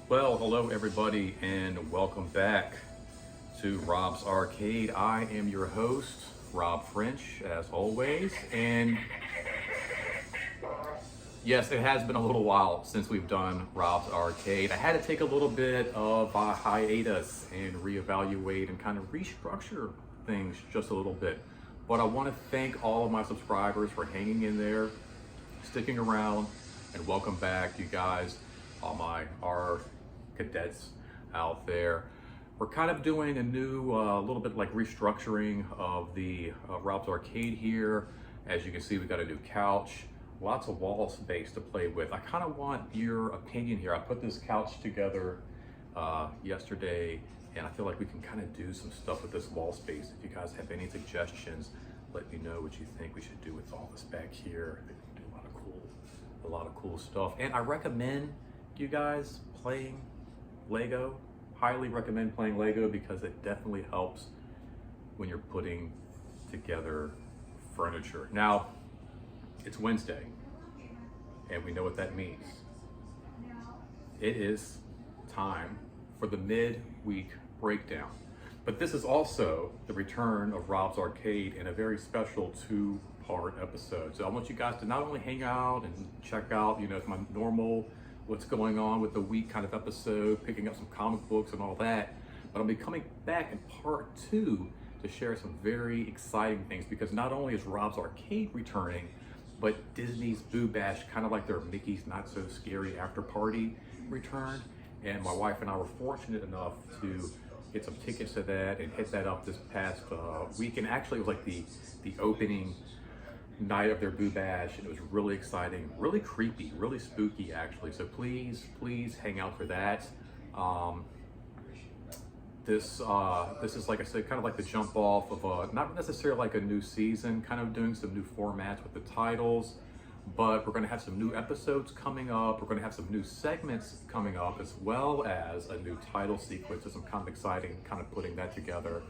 Well, hello everybody and welcome back to Rob's Arcade. I am your host, Rob French, as always, and yes, it has been a little while since we've done Rob's Arcade. I had to take a little bit of a hiatus and reevaluate and kind of restructure things just a little bit. But I want to thank all of my subscribers for hanging in there, sticking around, and welcome back, you guys, all our cadets out there. We're kind of doing a new, little bit like restructuring of the Rob's Arcade here. As you can see, we got a new couch, lots of wall space to play with. I kind of want your opinion here. I put this couch together yesterday, and I feel like we can kind of do some stuff with this wall space. If you guys have any suggestions, let me know what you think we should do with all this back here. We can do a lot of cool stuff. And I recommend you guys playing Lego. Highly recommend playing Lego because it definitely helps when you're putting together furniture. Now, it's Wednesday, and we know what that means. It is time for the midweek breakdown. But this is also the return of Rob's Arcade in a very special two-part episode. So I want you guys to not only hang out and check out, my normal what's going on with the week kind of episode, picking up some comic books and all that, but I'll be coming back in part 2 to share some very exciting things, because not only is Rob's Arcade returning, but Disney's Boo Bash, kind of like their Mickey's Not So Scary After Party, returned, and my wife and I were fortunate enough to get some tickets to that and hit that up this past week. And actually it was like the opening night of their Boo Bash, and it was really exciting, really creepy, really spooky actually. So please hang out for that. This is, like I said, kind of like the jump off of not necessarily like a new season, kind of doing some new formats with the titles, but we're going to have some new episodes coming up. We're going to have some new segments coming up, as well as a new title sequence. So I'm kind of exciting, kind of putting that together.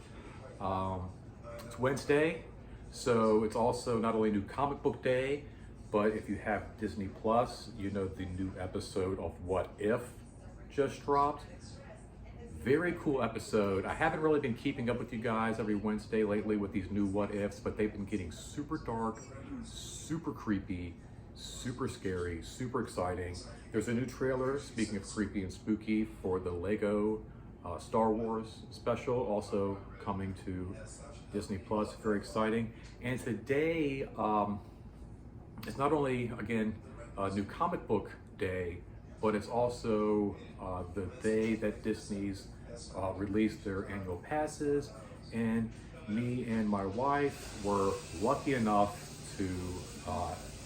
It's Wednesday, so it's also not only new comic book day, but if you have Disney Plus, the new episode of What If just dropped. Very cool episode. I haven't really been keeping up with you guys every Wednesday lately with these new What Ifs, but they've been getting super dark, super creepy, super scary, super exciting. There's a new trailer, speaking of creepy and spooky, for the Lego Star Wars special, also coming to Disney Plus. Very exciting. And today, it's not only, again, a new comic book day, but it's also the day that Disney's released their annual passes, and me and my wife were lucky enough to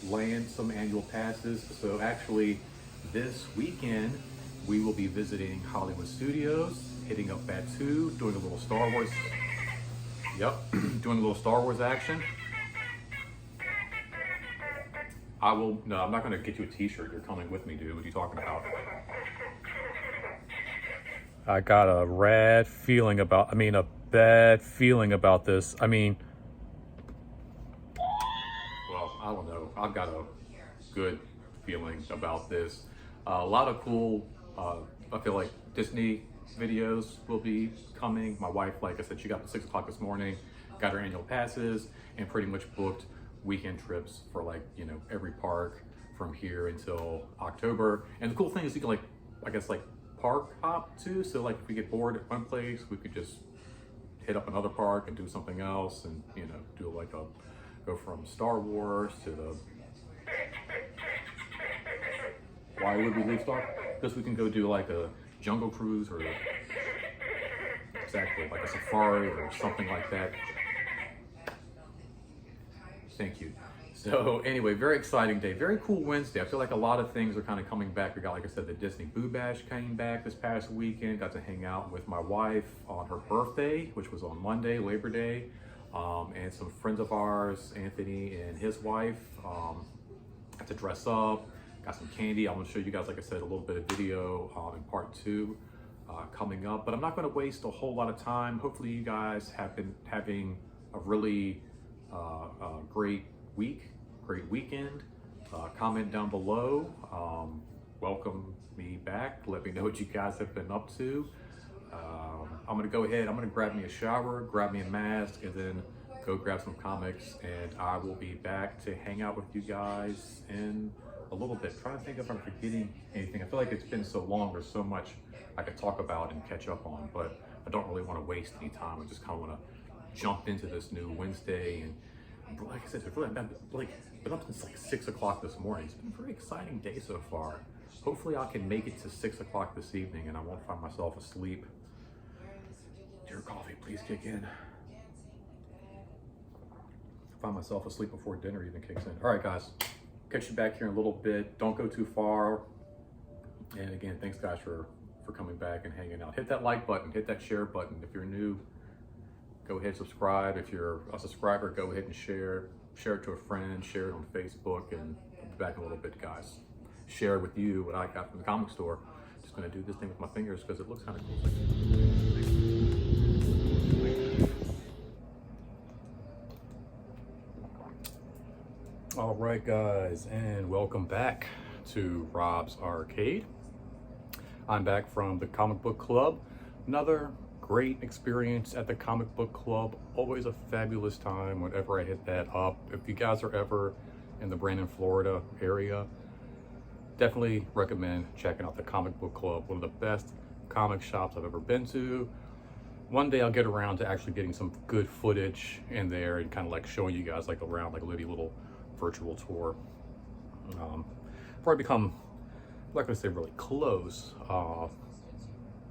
land some annual passes. So actually this weekend we will be visiting Hollywood Studios, hitting up Batu, doing a little Star Wars, doing a little Star Wars action. No, I'm not gonna get you a t-shirt. You're coming with me, dude. What are you talking about? I got a bad feeling about this. Well, I don't know. I've got a good feeling about this. A lot of cool, I feel like Disney videos will be coming. My wife, like I said, she got up at 6 o'clock this morning, got her annual passes, and pretty much booked weekend trips for every park from here until October. And the cool thing is you can park hop too. So if we get bored at one place, we could just hit up another park and do something else, and do go from Star Wars to the, why would we leave Star? Because we can go do a Jungle Cruise, or exactly like a safari or something like that. Thank you. So anyway, very exciting day. Very cool Wednesday. I feel like a lot of things are kind of coming back. We got, like I said, the Disney Boo Bash came back this past weekend. Got to hang out with my wife on her birthday, which was on Monday, Labor Day. And some friends of ours, Anthony and his wife, got to dress up, got some candy. I'm gonna show you guys, like I said, a little bit of video in part 2 coming up. But I'm not gonna waste a whole lot of time. Hopefully you guys have been having a really great week, great weekend. Comment down below. Welcome me back. Let me know what you guys have been up to. I'm gonna go ahead, I'm gonna grab me a shower, grab me a mask, and then go grab some comics, and I will be back to hang out with you guys in a little bit. Trying to think if I'm forgetting anything. I feel like it's been so long, there's so much I could talk about and catch up on, but I don't really want to waste any time. I just kind of want to jump into this new Wednesday. And like I said, I've been up since like 6 o'clock this morning. It's been a very exciting day so far. Hopefully I can make it to 6 o'clock this evening and I won't find myself asleep. Dear coffee, please kick in. Find myself asleep before dinner even kicks in. All right, guys, catch you back here in a little bit. Don't go too far. And again, thanks guys for coming back and hanging out. Hit that like button, hit that share button. If you're new, go ahead and subscribe. If you're a subscriber, go ahead and share it to a friend, share it on Facebook, and I'll be back in a little bit, guys. Share with you what I got from the comic store. Just gonna do this thing with my fingers because it looks kind of cool. All right, guys, and welcome back to Rob's Arcade. I'm back from the comic book club. Another great experience at the comic book club. Always a fabulous time whenever I hit that up. If you guys are ever in the Brandon, Florida area, definitely recommend checking out the comic book club. One of the best comic shops I've ever been to. One day I'll get around to actually getting some good footage in there and kind of like showing you guys like around like a little virtual tour. Before I become, I'm not gonna say really close,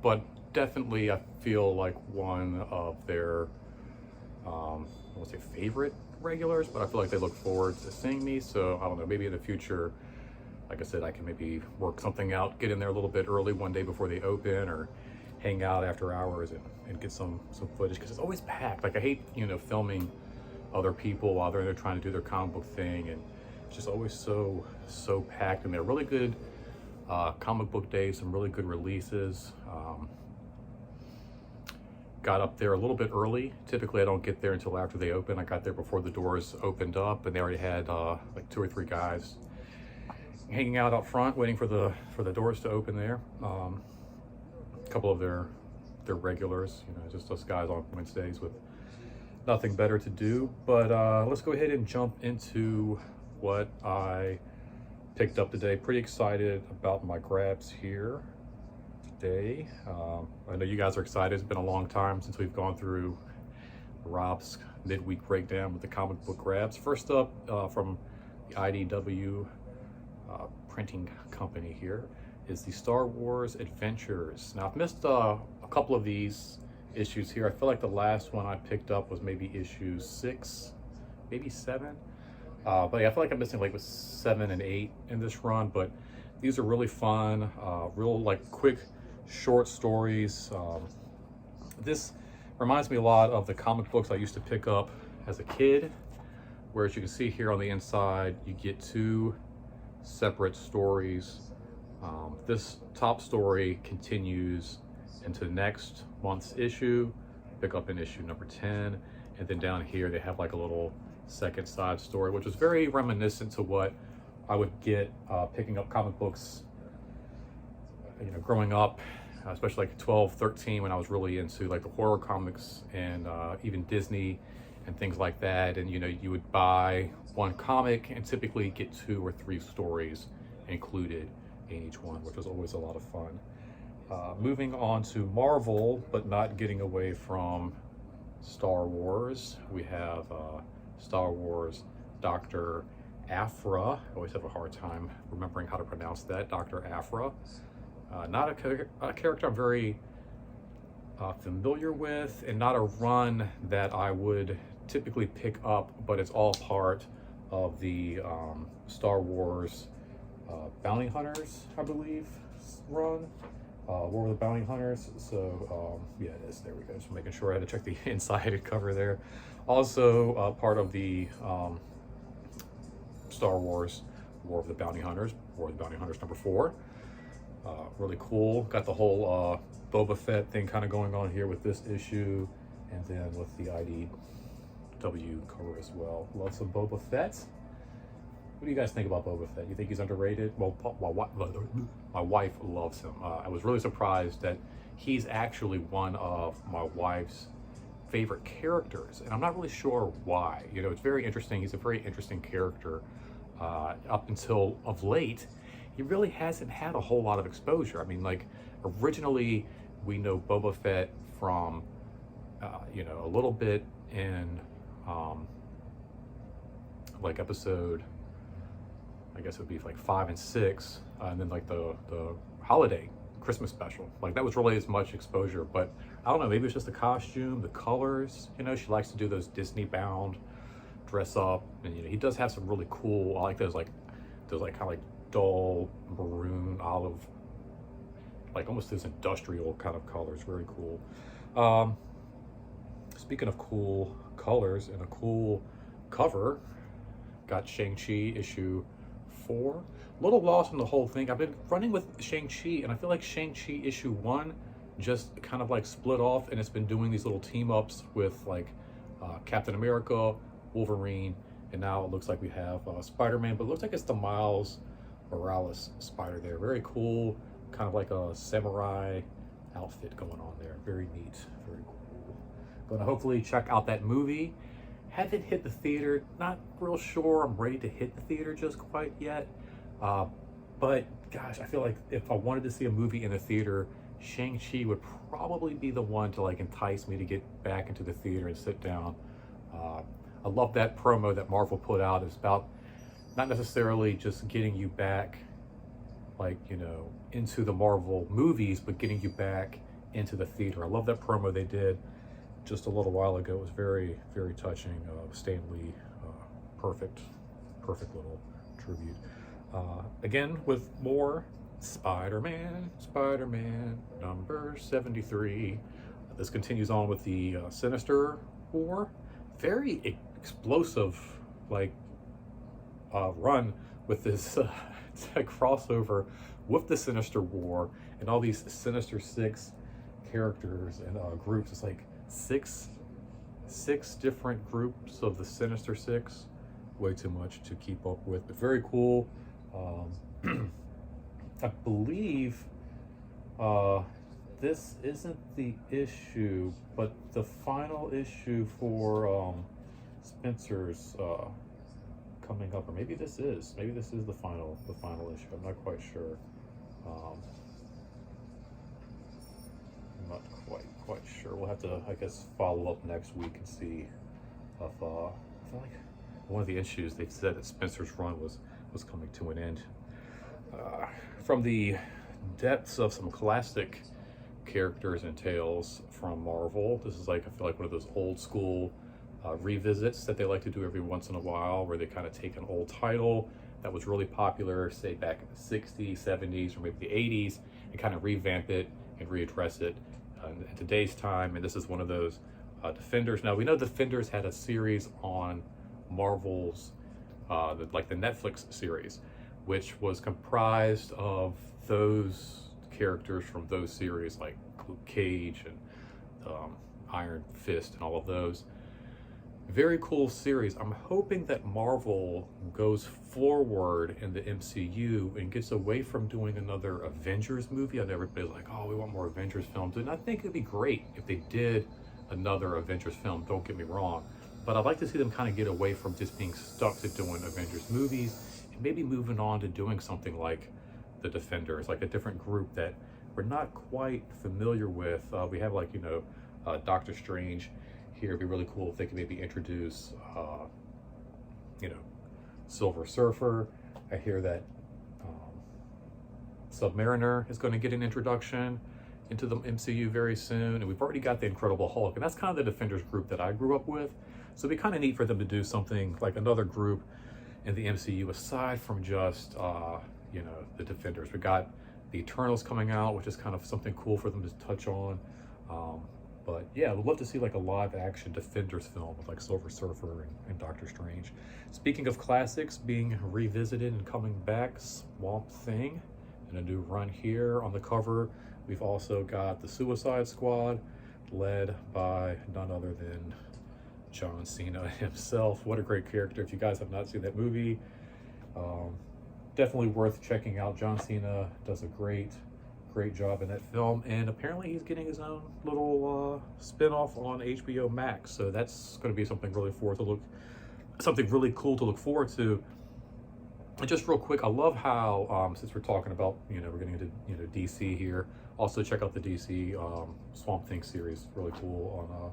but definitely I feel like one of their, I won't say favorite regulars, but I feel like they look forward to seeing me. So I don't know, maybe in the future, like I said, I can maybe work something out, get in there a little bit early one day before they open, or hang out after hours and get some footage, because it's always packed. Like I hate, filming other people while they're trying to do their comic book thing, and it's just always so packed. And they're really good comic book days, some really good releases. Got up there a little bit early. Typically I don't get there until after they open. I got there before the doors opened up, and they already had like 2 or 3 guys hanging out up front waiting for the doors to open there. A couple of their regulars, just us guys on Wednesdays with nothing better to do. But let's go ahead and jump into what I picked up today. Pretty excited about my grabs here today. I know you guys are excited. It's been a long time since we've gone through Rob's midweek breakdown with the comic book grabs. First up, from the IDW printing company here, is the Star Wars Adventures. Now I've missed a couple of these issues here. I feel like the last one I picked up was maybe issue 6, maybe 7. But yeah, I feel like I'm missing like with 7 and 8 in this run, but these are really fun, real like quick, short stories. This reminds me a lot of the comic books I used to pick up as a kid, where as you can see here on the inside, you get 2 separate stories. This top story continues into next month's issue, pick up in issue number 10, and then down here they have like a little second side story, which was very reminiscent to what I would get picking up comic books, growing up, especially like 12, 13, when I was really into like the horror comics and even Disney and things like that. And you would buy one comic and typically get 2 or 3 stories included in each one, which was always a lot of fun. Moving on to Marvel, but not getting away from Star Wars, we have Star Wars Dr. Aphra. I always have a hard time remembering how to pronounce that, Dr. Aphra. Not a character I'm very familiar with, and not a run that I would typically pick up, but it's all part of the Star Wars Bounty Hunters, I believe, run. War of the Bounty Hunters. So yeah, it is. There we go. Just making sure I had to check the inside cover there. Also part of the Star Wars War of the Bounty Hunters. War of the Bounty Hunters #4. Really cool. Got the whole Boba Fett thing kind of going on here with this issue, and then with the IDW cover as well. Love some Boba Fett. What do you guys think about Boba Fett? You think he's underrated? Well, my wife loves him. I was really surprised that he's actually one of my wife's favorite characters, and I'm not really sure why. You know, it's very interesting. He's a very interesting character. Up until of late, he really hasn't had a whole lot of exposure. I mean, like, originally we know Boba Fett from, you know, a little bit in like episode, I guess it would be like 5 and 6, and then like the holiday Christmas special. Like, that was really as much exposure, but I don't know, maybe it's just the costume, the colors. You know, she likes to do those Disney bound dress up, and you know, he does have some really cool, I like those kind of like dull maroon olive, like almost those industrial kind of colors. Very cool. Speaking of cool colors and a cool cover, got Shang-Chi issue 4. A little lost in the whole thing. I've been running with Shang-Chi, and I feel like Shang-Chi issue 1 just kind of like split off, and it's been doing these little team-ups with like Captain America, Wolverine, and now it looks like we have Spider-Man, but it looks like it's the Miles Morales Spider there. Very cool, kind of like a samurai outfit going on there. Very neat, very cool. Gonna hopefully check out that movie. Haven't hit the theater, not real sure I'm ready to hit the theater just quite yet. But gosh, I feel like if I wanted to see a movie in the theater, Shang-Chi would probably be the one to like entice me to get back into the theater and sit down. I love that promo that Marvel put out. It's about not necessarily just getting you back, like, you know, into the Marvel movies, but getting you back into the theater. I love that promo they did just a little while ago. It was very, very touching. Stan Lee, perfect little tribute. Again, with more Spider-Man number 73. This continues on with the Sinister War. Very explosive, like, run with this crossover with the Sinister War and all these Sinister Six characters and groups. It's like six different groups of the Sinister Six. Way too much to keep up with, but very cool. I believe this isn't the issue, but the final issue for Spencer's coming up, or maybe this is the final issue. I'm not quite sure. I'm not quite sure. We'll have to, I guess, follow up next week and see if I feel like one of the issues they said that Spencer's run was coming to an end. From the depths of some classic characters and tales from Marvel, this is like, I feel like one of those old school revisits that they like to do every once in a while, where they kind of take an old title that was really popular, say back in the 60s, 70s, or maybe the 80s, and kind of revamp it and readdress it in today's time. And this is one of those Defenders. Now, we know Defenders had a series on Marvel's, like the Netflix series, which was comprised of those characters from those series, like Cage and Iron Fist and all of those. Very cool series. I'm hoping that Marvel goes forward in the MCU and gets away from doing another Avengers movie. I know everybody's like, oh, we want more Avengers films. And I think it'd be great if they did another Avengers film, don't get me wrong. But I'd like to see them kind of get away from just being stuck to doing Avengers movies, and maybe moving on to doing something like the Defenders, like a different group that we're not quite familiar with. We have, like, you know, Doctor Strange here. It'd be really cool if they could maybe introduce, you know, Silver Surfer. I hear that Submariner is going to get an introduction into the MCU very soon, and we've already got the Incredible Hulk, and that's kind of the Defenders group that I grew up with. So it'd be kind of neat for them to do something like another group in the MCU aside from just you know, the Defenders. We got the Eternals coming out, which is kind of something cool for them to touch on. But yeah, I would love to see like a live action Defenders film with like Silver Surfer and Doctor Strange. Speaking of classics being revisited and coming back, Swamp Thing in a new run here. On the cover, we've also got the Suicide Squad, led by none other than John Cena himself. What a great character. If you guys have not seen that movie, definitely worth checking out. John Cena does a great job in that film, and apparently he's getting his own little spin-off on HBO Max, so that's going to be something really cool to look forward to. And just real quick, I love how since we're talking about, you know, we're getting into, you know, DC here, also check out the DC Swamp Thing series, really cool on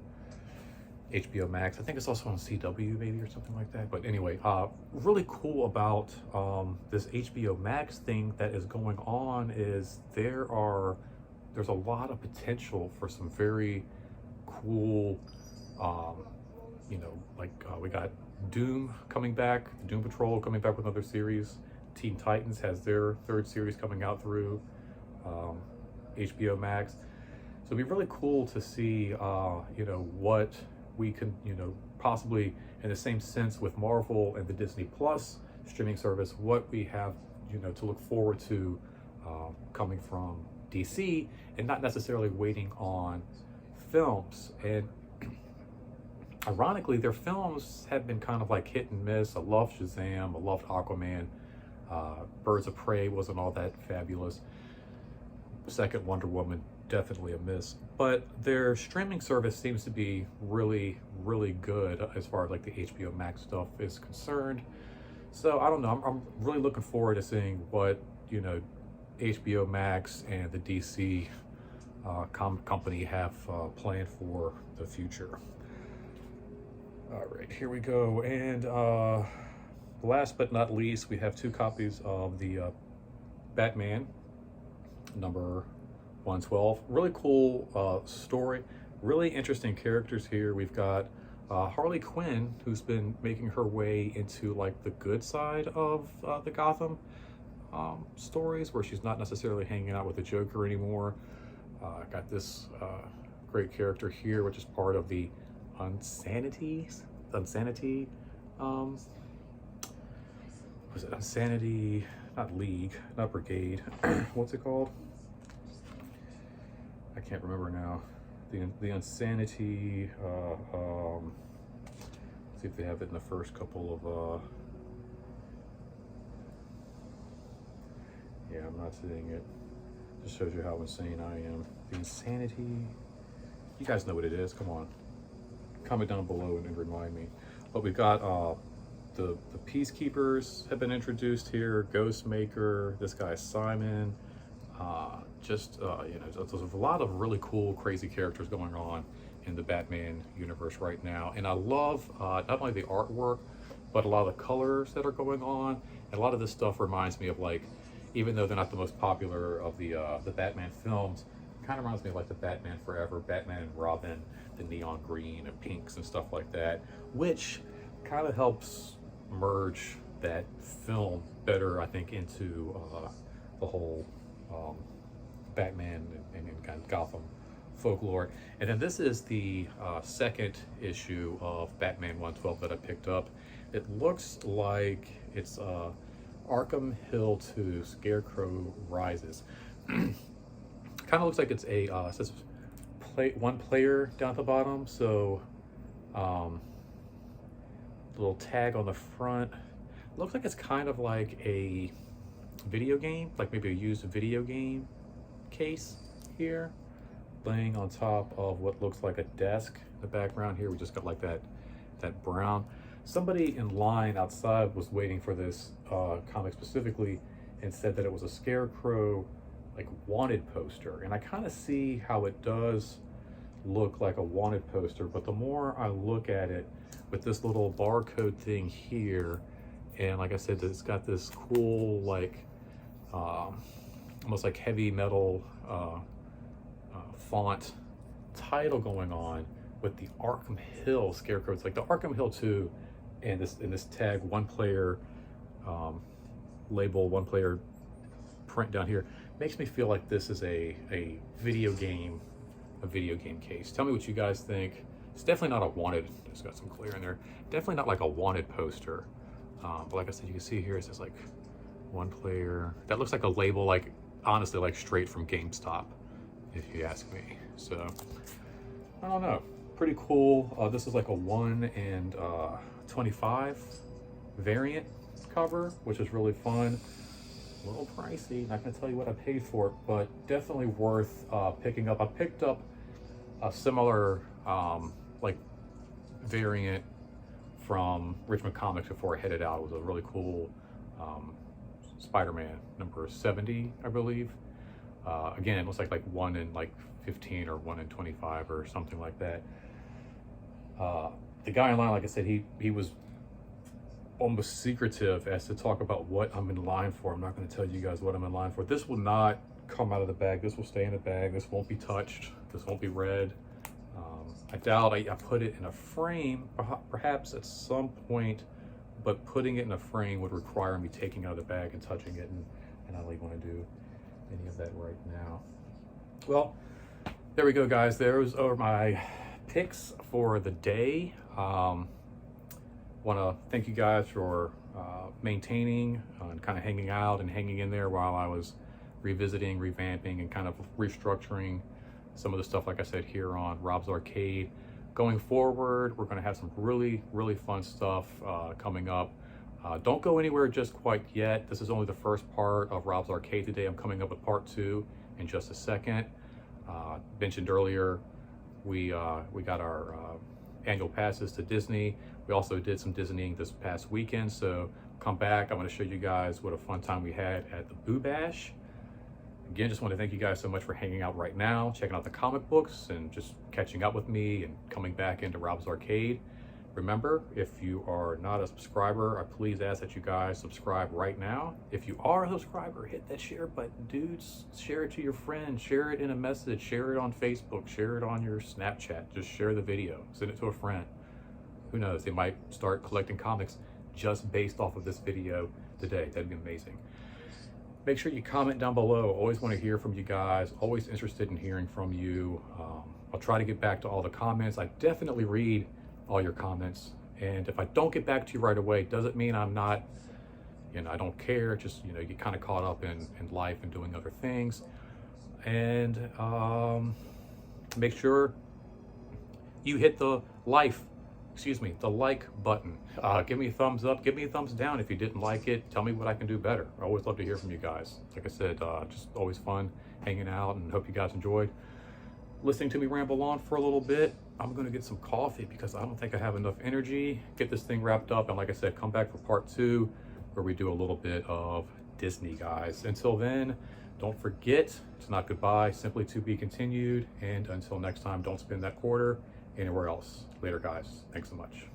HBO Max. I think it's also on CW maybe or something like that. But anyway, really cool about this HBO Max thing that is going on is there's a lot of potential for some very cool, you know, like we got Doom coming back, Doom Patrol coming back with another series. Teen Titans has their third series coming out through HBO Max. So it'd be really cool to see, you know, what we can, you know, possibly in the same sense with Marvel and the Disney Plus streaming service, what we have, you know, to look forward to coming from DC, and not necessarily waiting on films. And ironically, their films have been kind of like hit and miss. I love Shazam, I loved Aquaman, Birds of Prey wasn't all that fabulous. Second Wonder Woman, definitely a miss. But their streaming service seems to be really good as far as like the HBO Max stuff is concerned. So I don't know, I'm really looking forward to seeing what, you know, HBO Max and the DC company have planned for the future. All right, here we go. And last but not least, we have 2 copies of the Batman number 112. Really cool story, really interesting characters here. We've got Harley Quinn, who's been making her way into like the good side of the Gotham stories, where she's not necessarily hanging out with the Joker anymore. Got this great character here, which is part of the Insanity, was it Insanity, not League, not Brigade, what's it called? I can't remember now. The Insanity, see if they have it in the first couple of, yeah, I'm not seeing it. Just shows you how insane I am. The Insanity, you guys know what it is, come on. Comment down below and remind me. But we've got the Peacekeepers have been introduced here, Ghostmaker, this guy Simon, you know, there's a lot of really cool, crazy characters going on in the Batman universe right now. And I love not only the artwork, but a lot of the colors that are going on. And a lot of this stuff reminds me of, like, even though they're not the most popular of the Batman films, it kind of reminds me of like the Batman Forever, Batman and Robin, the neon green and pinks and stuff like that, which kind of helps merge that film better, I think, into the whole Batman and kind of Gotham folklore. And then this is the second issue of Batman 112 that I picked up. It looks like it's Arkham Hill 2 Scarecrow Rises. Kind of looks like it's a it says one player down at the bottom, so little tag on the front. Looks like it's kind of like a video game, like maybe a used video game case here, laying on top of what looks like a desk. In the background here, we just got like that brown. Somebody in line outside was waiting for this comic specifically and said that it was a Scarecrow like wanted poster, and I kind of see how it does look like a wanted poster, but the more I look at it with this little barcode thing here, and like I said, it's got this cool like almost like heavy metal font title going on with the Arkham Hill Scarecrow. It's like the Arkham Hill 2 and this tag one player label, one player print down here. Makes me feel like this is a video game case. Tell me what you guys think. It's definitely not a wanted, it's got some clear in there. Definitely not like a wanted poster. But like I said, you can see here, it says like one player. That looks like a label, like honestly, like straight from GameStop, if you ask me. So, I don't know. Pretty cool. This is like a 1 in 25 variant cover, which is really fun. A little pricey, not gonna tell you what I paid for it, but definitely worth picking up. I picked up a similar like variant from Richmond Comics before I headed out. It was a really cool Spider-Man number 70, I believe. Again, it looks like 1 in 15 or 1 in 25 or something like that. The guy in line, like I said, he was almost secretive as to talk about what I'm in line for. I'm not going to tell you guys what I'm in line for. This will not come out of the bag. This will stay in the bag. This won't be touched. This won't be read. I doubt I put it in a frame, perhaps at some point, but putting it in a frame would require me taking it out of the bag and touching it, and I don't really want to do any of that right now. Well, there we go, guys. Those are my picks for the day. Want to thank you guys for maintaining and kind of hanging out and hanging in there while I was revisiting, revamping, and kind of restructuring some of the stuff, like I said, here on Rob's Arcade. Going forward, we're going to have some really, really fun stuff coming up. Don't go anywhere just quite yet. This is only the first part of Rob's Arcade today. I'm coming up with part 2 in just a second. Mentioned earlier, we got our annual passes to Disney. We also did some Disneying this past weekend, so come back. I'm going to show you guys what a fun time we had at the Boo Bash. Again, just want to thank you guys so much for hanging out right now, checking out the comic books, and just catching up with me and coming back into Rob's Arcade. Remember, if you are not a subscriber, I please ask that you guys subscribe right now. If you are a subscriber, hit that share button. Dudes, share it to your friends, share it in a message, share it on Facebook, share it on your Snapchat. Just share the video, send it to a friend. Who knows, they might start collecting comics just based off of this video today. That'd be amazing. Make sure you comment down below. Always want to hear from you guys. Always interested in hearing from you. I'll try to get back to all the comments. I definitely read all your comments. And if I don't get back to you right away, doesn't mean I'm not, I don't care. Just, you get kind of caught up in life and doing other things. And make sure you hit the like button. Give me a thumbs up, give me a thumbs down if you didn't like it. Tell me what I can do better. I always love to hear from you guys. Like I said, just always fun hanging out, and hope you guys enjoyed listening to me ramble on for a little bit. I'm gonna get some coffee because I don't think I have enough energy. Get this thing wrapped up, and like I said, come back for part 2 where we do a little bit of Disney, guys. Until then, don't forget, it's not goodbye, simply to be continued. And until next time, don't spend that quarter anywhere else. Later, guys. Thanks so much.